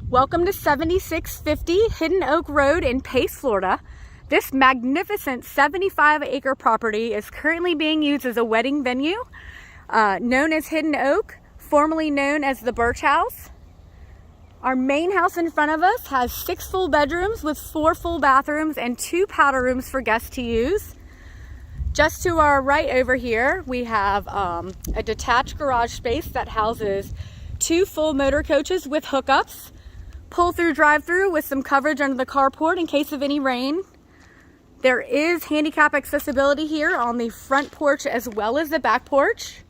Welcome to 7650 Hidden Oak Road in Pace, Florida. This magnificent 75-acre property is currently being used as a wedding venue, known as Hidden Oak, formerly known as the Birch House. Our main house in front of us has 6 full bedrooms with 4 full bathrooms and 2 powder rooms for guests to use. Just to our right over here, we have a detached garage space that houses 2 full motor coaches with hookups, pull-through drive-through with some coverage under the carport in case of any rain. There is handicap accessibility here on the front porch as well as the back porch.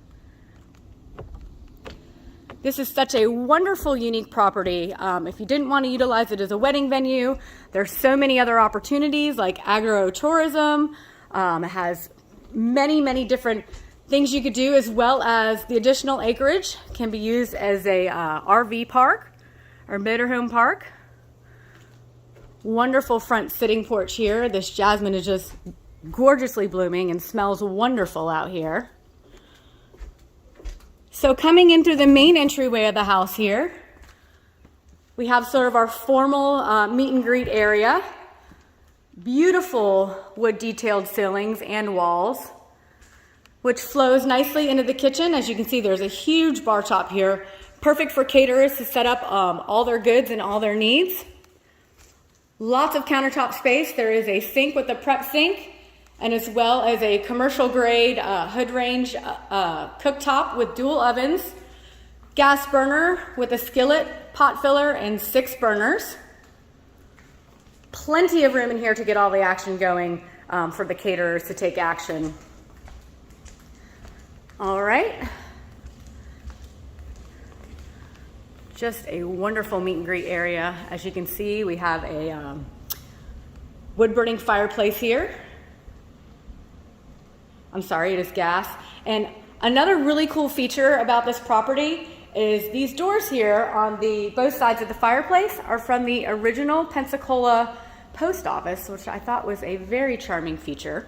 This is such a wonderful, unique property. If you didn't want to utilize it as a wedding venue, there's so many other opportunities like agrotourism. It has many different things you could do, as well as the additional acreage can be used as a RV park or motorhome park. Wonderful front sitting porch here. This jasmine is just gorgeously blooming and smells wonderful out here. So coming in through the main entryway of the house here, we have sort of our formal meet and greet area. Beautiful wood detailed ceilings and walls, which flows nicely into the kitchen. As you can see, there's a huge bar top here, perfect for caterers to set up all their goods and all their needs. Lots of countertop space. There is a sink with a prep sink, and as well as a commercial grade hood range cooktop with dual ovens, gas burner with a skillet, pot filler, and 6 burners. Plenty of room in here to get all the action going for the caterers to take action. All right. Just a wonderful meet and greet area. As you can see, we have a wood burning fireplace here. I'm sorry, it is gas. And another really cool feature about this property is these doors here on both sides of the fireplace are from the original Pensacola post office, which I thought was a very charming feature.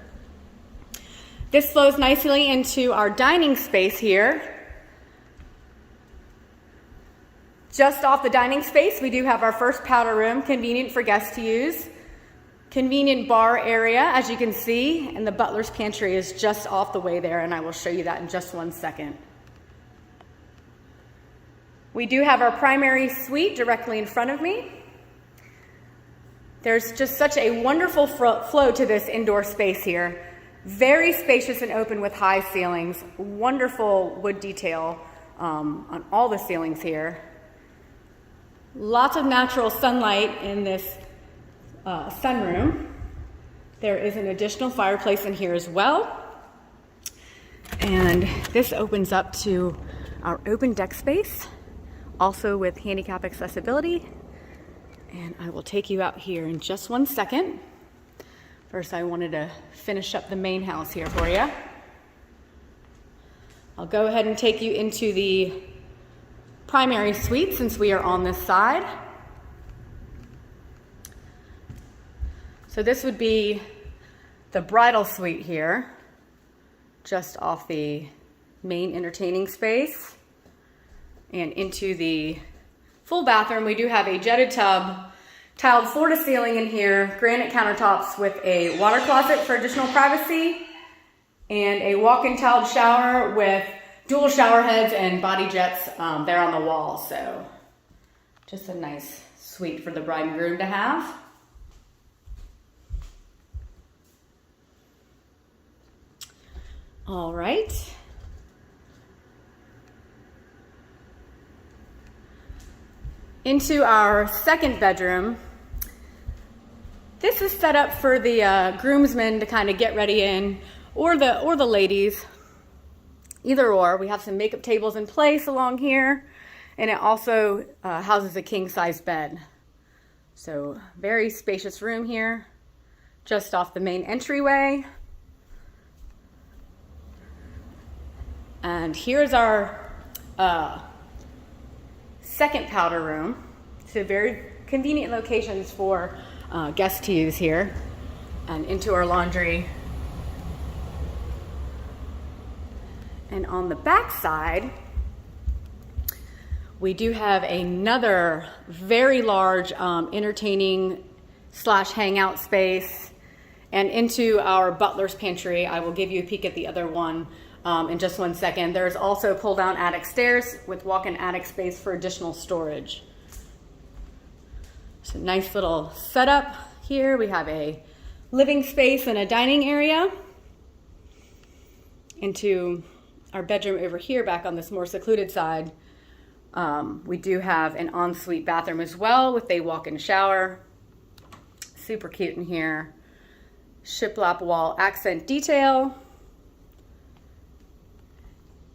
This flows nicely into our dining space here. Just off the dining space, we do have our first powder room, convenient for guests to use. Convenient bar area, as you can see, and the butler's pantry is just off the way there, and I will show you that in just one second. We do have our primary suite directly in front of me. There's just such a wonderful flow to this indoor space here. Very spacious and open with high ceilings. Wonderful wood detail on all the ceilings here. Lots of natural sunlight in this sunroom. There is an additional fireplace in here as well. And this opens up to our open deck space, also with handicap accessibility. And I will take you out here in just one second. First, I wanted to finish up the main house here for you. I'll go ahead and take you into the primary suite since we are on this side. So this would be the bridal suite here, just off the main entertaining space. And into the full bathroom, we do have a jetted tub, tiled floor to ceiling in here, granite countertops with a water closet for additional privacy, and a walk-in tiled shower with dual shower heads and body jets there on the wall. So just a nice suite for the bride and groom to have. All right. Into our second bedroom. This is set up for the groomsmen to kind of get ready in, or the ladies. Either or. We have some makeup tables in place along here, and it also houses a king-size bed. So very spacious room here, just off the main entryway. And here's our second powder room. So very convenient locations for guests to use here. And into our laundry. And on the back side, We do have another very large entertaining / hangout space, and into our butler's pantry. I will give you a peek at the other one in just one second. There's also pull down attic stairs with walk-in attic space for additional storage. So nice little setup here. We have a living space and a dining area. Into our bedroom over here, back on this more secluded side. We do have an ensuite bathroom as well with a walk-in shower. Super cute in here. Shiplap wall accent detail.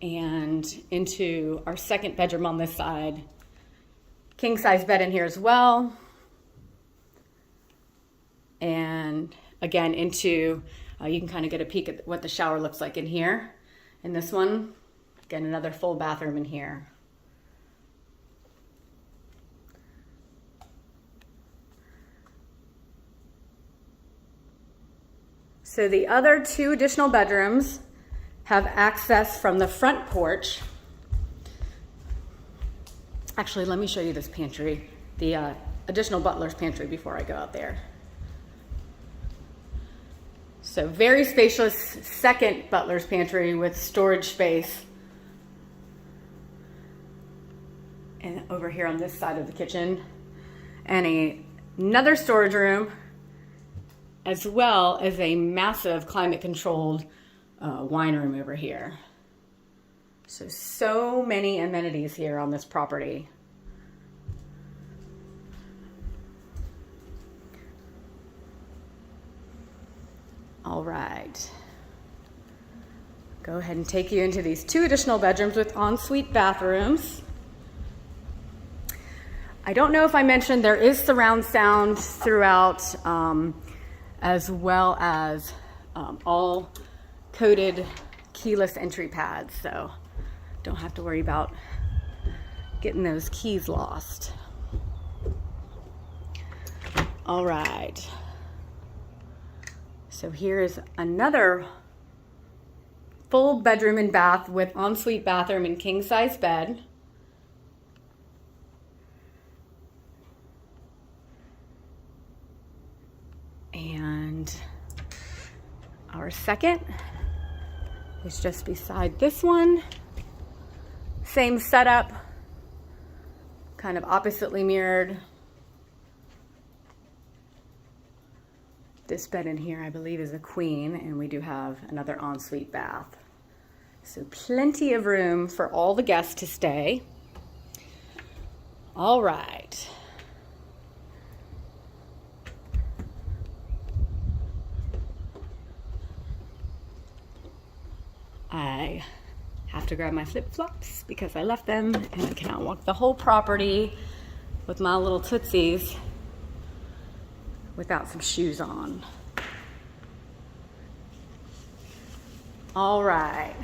And into our second bedroom on this side. King size bed in here as well. And again, into, you can kind of get a peek at what the shower looks like in here. In this one, again, another full bathroom in here. So the other 2 additional bedrooms have access from the front porch. Actually, let me show you this pantry, the additional butler's pantry, before I go out there. So very spacious second butler's pantry with storage space. And over here on this side of the kitchen. And another storage room, as well as a massive climate controlled wine room over here. So many amenities here on this property. All right. Go ahead and take you into these 2 additional bedrooms with ensuite bathrooms. I don't know if I mentioned there is surround sound throughout, as well as all coded keyless entry pads, so don't have to worry about getting those keys lost. All right. So here's another full bedroom and bath with ensuite bathroom and king size bed. And our second is just beside this one. Same setup, kind of oppositely mirrored. This bed in here, I believe, is a queen, and we do have another ensuite bath. So plenty of room for all the guests to stay. All right. I have to grab my flip-flops because I left them, and I cannot walk the whole property with my little tootsies without some shoes on. All right.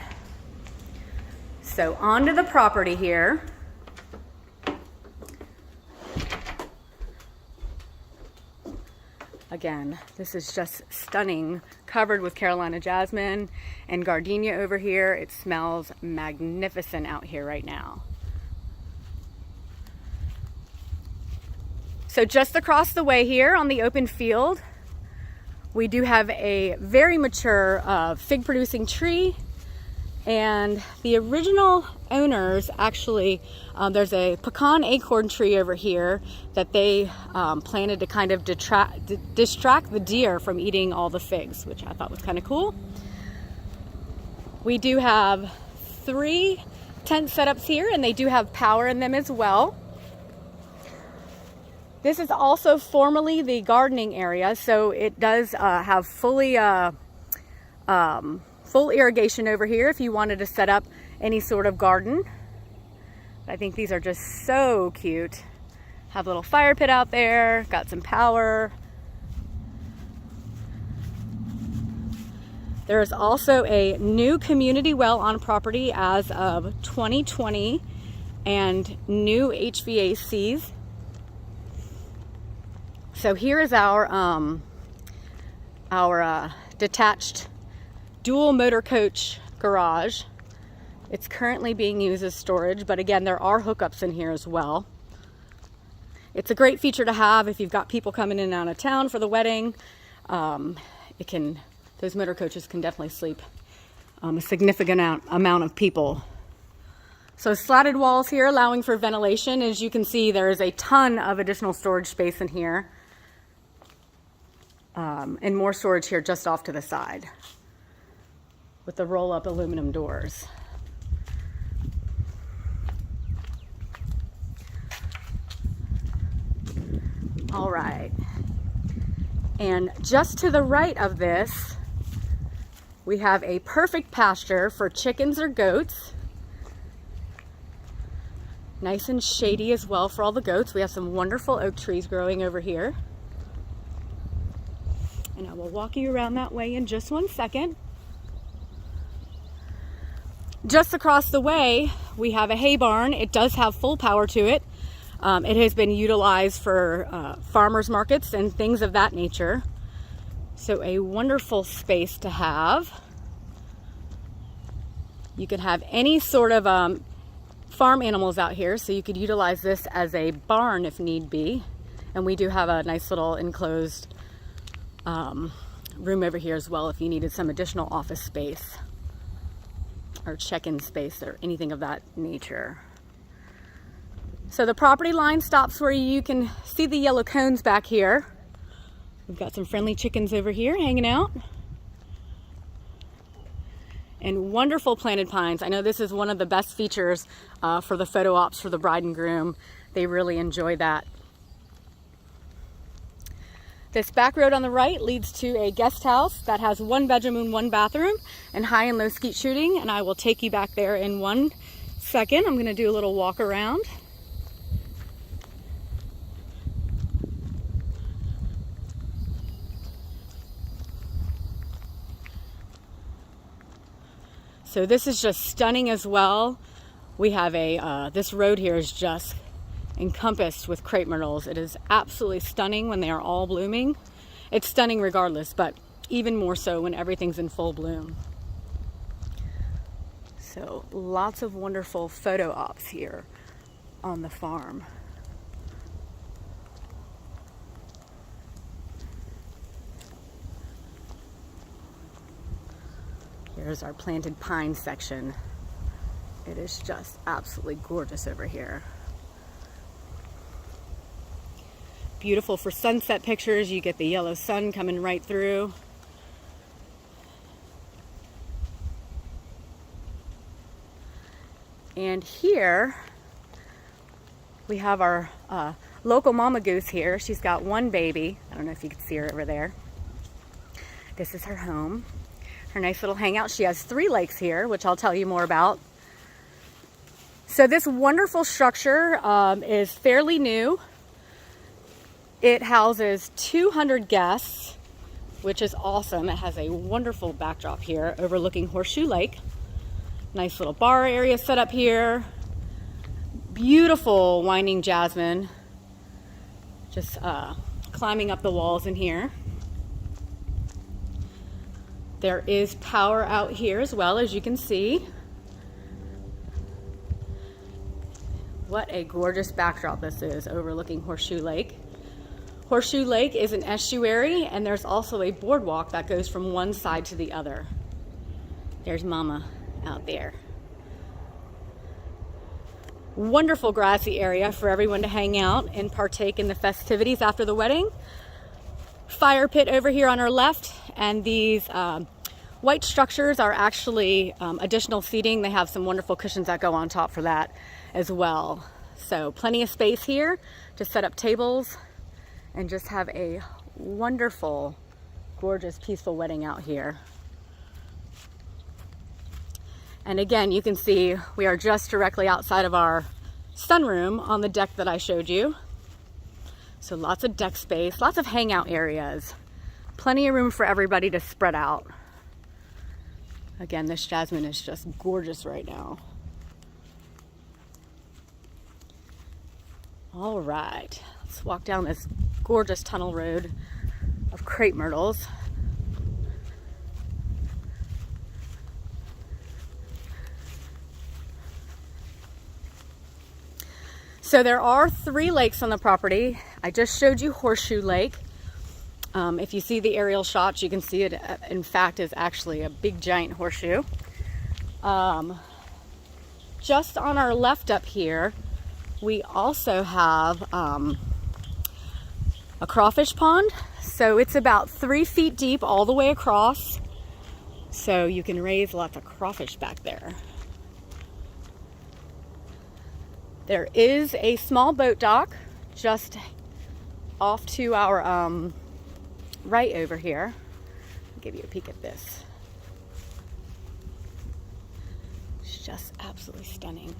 So onto the property here. Again, this is just stunning, covered with Carolina jasmine and gardenia over here. It smells magnificent out here right now. So just across the way here on the open field, we do have a very mature fig producing tree. And the original owners actually, there's a pecan acorn tree over here that they planted to kind of distract the deer from eating all the figs, which I thought was kind of cool. We do have 3 tent setups here, and they do have power in them as well. This is also formerly the gardening area, so it does have full irrigation over here if you wanted to set up any sort of garden. I think these are just so cute. Have a little fire pit out there, got some power. There is also a new community well on property as of 2020 and new HVACs. So here is our detached dual motor coach garage. It's currently being used as storage, but again, there are hookups in here as well. It's a great feature to have if you've got people coming in and out of town for the wedding. Those motor coaches can definitely sleep a significant amount of people. So slatted walls here allowing for ventilation. As you can see, there is a ton of additional storage space in here. And more storage here just off to the side with the roll-up aluminum doors. All right, and just to the right of this, we have a perfect pasture for chickens or goats. Nice and shady as well for all the goats. We have some wonderful oak trees growing over here. And I will walk you around that way in just one second. Just across the way, we have a hay barn. It does have full power to it. It has been utilized for farmers markets and things of that nature. So a wonderful space to have. You could have any sort of farm animals out here, so you could utilize this as a barn if need be. And we do have a nice little enclosed room over here as well if you needed some additional office space or check-in space or anything of that nature. So the property line stops where you can see the yellow cones back here. We've got some friendly chickens over here hanging out. And wonderful planted pines. I know this is one of the best features for the photo ops for the bride and groom. They really enjoy that. This back road on the right leads to a guest house that has 1 bedroom and 1 bathroom and high and low skeet shooting. And I will take you back there in 1 second. I'm gonna do a little walk around. So this is just stunning as well. We have this road here is just encompassed with crepe myrtles. It is absolutely stunning when they are all blooming. It's stunning regardless, but even more so when everything's in full bloom. So lots of wonderful photo ops here on the farm. Here's our planted pine section. It is just absolutely gorgeous over here. Beautiful for sunset pictures. You get the yellow sun coming right through. And here we have our local mama goose here. She's got 1 baby. I don't know if you can see her over there. This is her home. Her nice little hangout. She has 3 lakes here, which I'll tell you more about. So this wonderful structure is fairly new. It houses 200 guests, which is awesome. It has a wonderful backdrop here overlooking Horseshoe Lake. Nice little bar area set up here. Beautiful winding jasmine. Just climbing up the walls in here. There is power out here as well, as you can see. What a gorgeous backdrop this is overlooking Horseshoe Lake. Horseshoe Lake is an estuary, and there's also a boardwalk that goes from one side to the other. There's Mama out there. Wonderful grassy area for everyone to hang out and partake in the festivities after the wedding. Fire pit over here on our left, and these white structures are actually additional seating. They have some wonderful cushions that go on top for that as well. So plenty of space here to set up tables and just have a wonderful, gorgeous, peaceful wedding out here. And again, you can see we are just directly outside of our sunroom on the deck that I showed you. So lots of deck space, lots of hangout areas, plenty of room for everybody to spread out. Again, this jasmine is just gorgeous right now. All right, let's walk down this gorgeous tunnel road of crepe myrtles. So there are 3 lakes on the property. I just showed you Horseshoe Lake. If you see the aerial shots, you can see it, in fact, is actually a big giant horseshoe. Just on our left up here, we also have a Crawfish Pond. So it's about 3 feet deep all the way across. So you can raise lots of crawfish back there. There is a small boat dock just off to our right over here. I'll give you a peek at this. It's just absolutely stunning.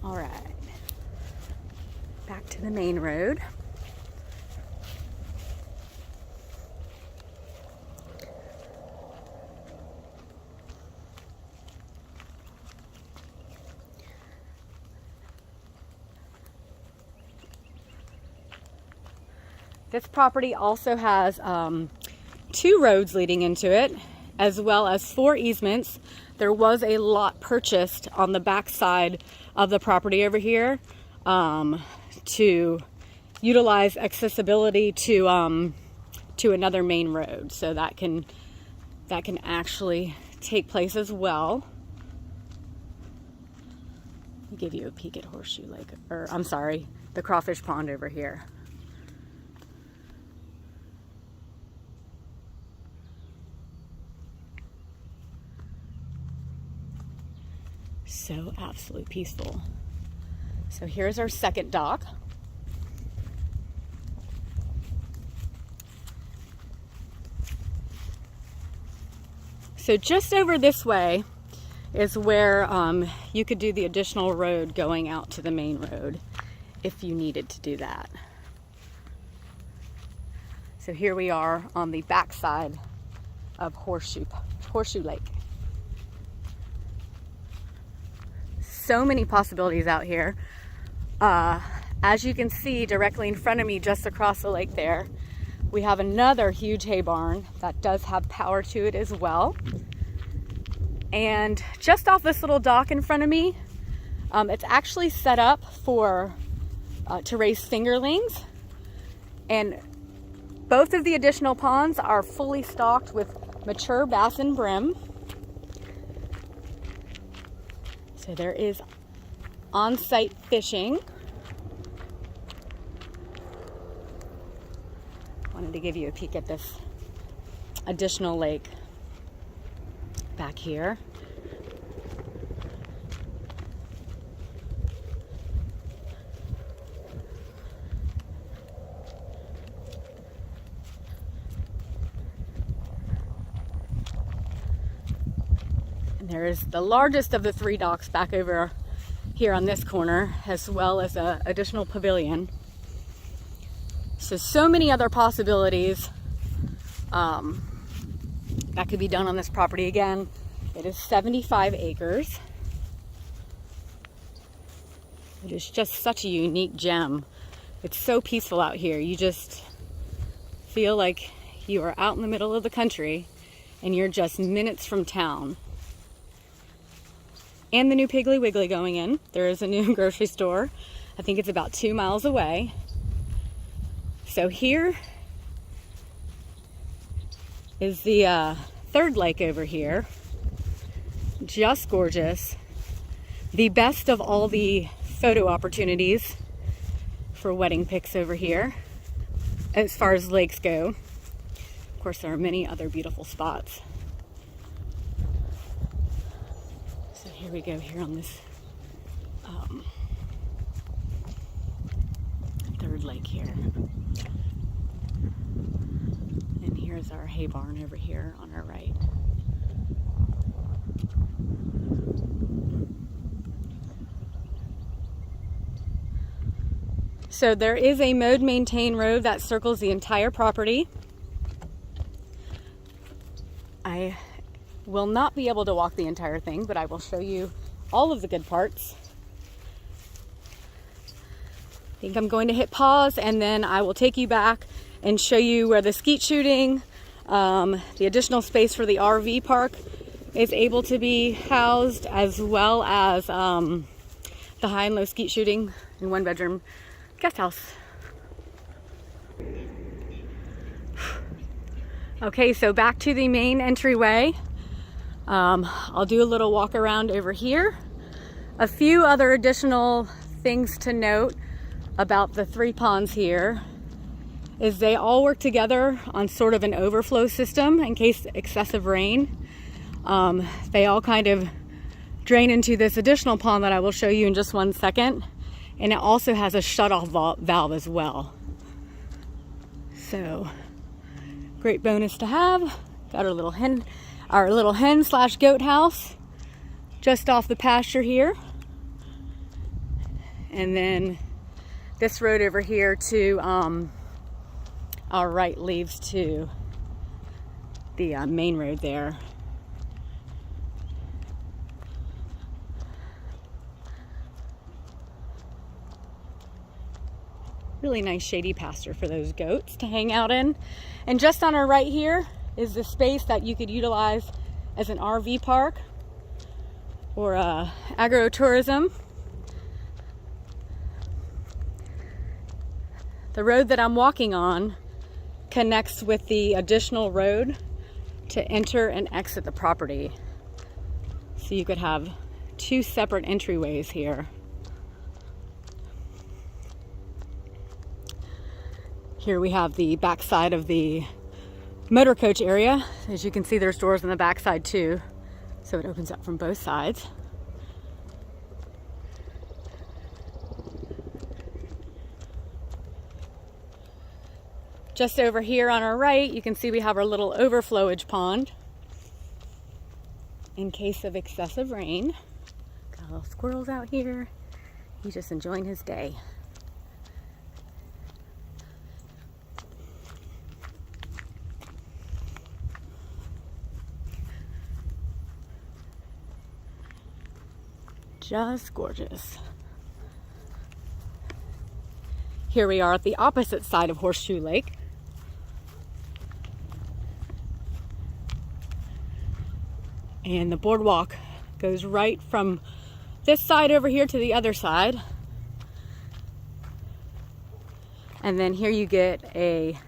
All right, back to the main road. This property also has 2 roads leading into it, as well as 4 easements. There was a lot purchased on the back side of the property over here to utilize accessibility to another main road. So that can actually take place as well. I'll give you a peek at Horseshoe Lake, or I'm sorry, the Crawfish Pond over here. So absolutely peaceful. So here's our second dock. So just over this way is where you could do the additional road going out to the main road if you needed to do that. So here we are on the back side of Horseshoe Lake. So many possibilities out here. As you can see directly in front of me, just across the lake there, we have another huge hay barn that does have power to it as well. And just off this little dock in front of me, it's actually set up for to raise fingerlings. And both of the additional ponds are fully stocked with mature bass and brim. So there is on-site fishing. Wanted to give you a peek at this additional lake back here. There is the largest of the 3 docks back over here on this corner, as well as an additional pavilion. So many other possibilities that could be done on this property. Again, it is 75 acres. It is just such a unique gem. It's so peaceful out here. You just feel like you are out in the middle of the country and you're just minutes from town. And the new Piggly Wiggly going in. There is a new grocery store. I think it's about 2 miles away. So here is the third lake over here. Just gorgeous. The best of all the photo opportunities for wedding pics over here, as far as lakes go. Of course, there are many other beautiful spots. Here we go here on this third lake here. And here's our hay barn over here on our right. So there is a mowed maintain road that circles the entire property. I will not be able to walk the entire thing, but I will show you all of the good parts. I think I'm going to hit pause and then I will take you back and show you where the skeet shooting, the additional space for the RV park is able to be housed, as well as the high and low skeet shooting in 1-bedroom guest house. Okay, so back to the main entryway. I'll do a little walk around over here. A few other additional things to note about the 3 ponds here is they all work together on sort of an overflow system in case excessive rain. They all kind of drain into this additional pond that I will show you in just 1 second. And it also has a shutoff valve as well. So, great bonus to have. Got our little hen slash goat house just off the pasture here. And then this road over here to our right leads to the main road there. Really nice shady pasture for those goats to hang out in. And just on our right here is the space that you could utilize as an RV park or agrotourism. The road that I'm walking on connects with the additional road to enter and exit the property. So you could have 2 separate entryways here. Here we have the backside of the motor coach area. As you can see, there's doors on the backside too, so it opens up from both sides. Just over here on our right, you can see we have our little overflowage pond in case of excessive rain. Got little squirrels out here. He's just enjoying his day. Just gorgeous. Here we are at the opposite side of Horseshoe Lake. And the boardwalk goes right from this side over here to the other side. And then here you get a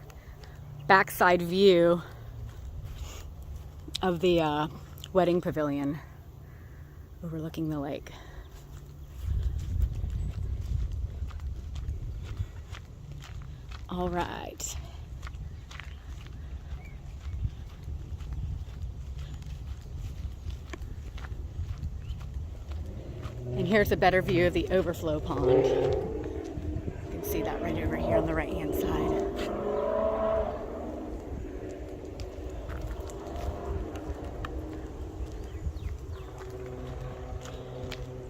backside view of the wedding pavilion overlooking the lake. All right. And here's a better view of the overflow pond. You can see that right over here on the right-hand side.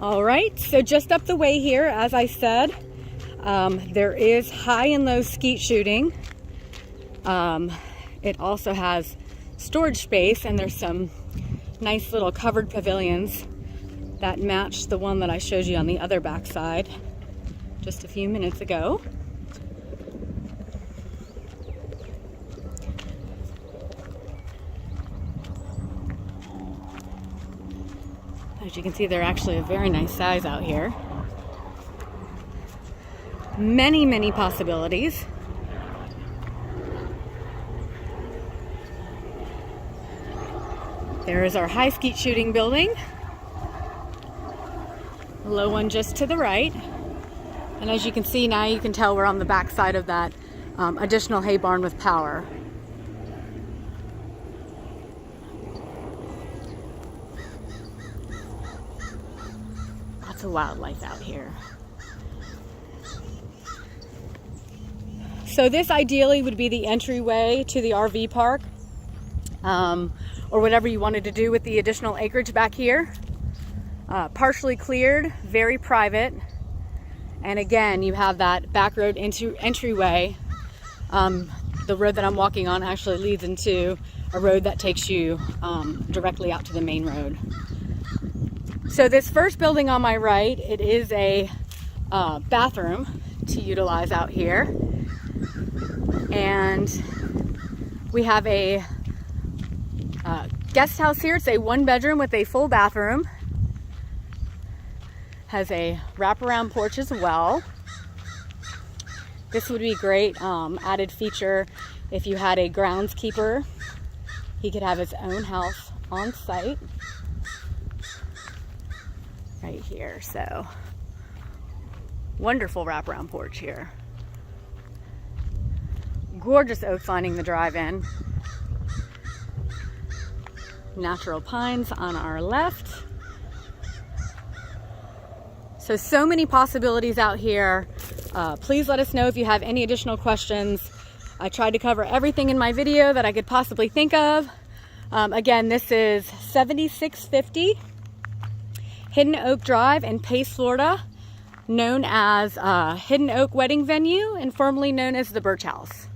All right, so just up the way here, as I said, there is high and low skeet shooting. It also has storage space, and there's some nice little covered pavilions that match the one that I showed you on the other backside just a few minutes ago. As you can see, they're actually a very nice size out here. Many, many possibilities. There is our high skeet shooting building. A low one just to the right. And as you can see now, you can tell we're on the back side of that additional hay barn with power. Lots of wildlife out here. So this ideally would be the entryway to the RV park, or whatever you wanted to do with the additional acreage back here. Partially cleared, very private. And again, you have that back road into entryway. The road that I'm walking on actually leads into a road that takes you directly out to the main road. So this first building on my right, it is a bathroom to utilize out here. And we have a guest house here. It's a 1-bedroom with a full bathroom. Has a wraparound porch as well. This would be great added feature if you had a groundskeeper. He could have his own house on site right here. So wonderful wraparound porch here. Gorgeous oaks lining the drive-in. Natural pines on our left. So many possibilities out here. Please let us know if you have any additional questions. I tried to cover everything in my video that I could possibly think of. Again, this is 7650 Hidden Oak Drive in Pace, Florida, known as Hidden Oak Wedding Venue and formerly known as the Birch House.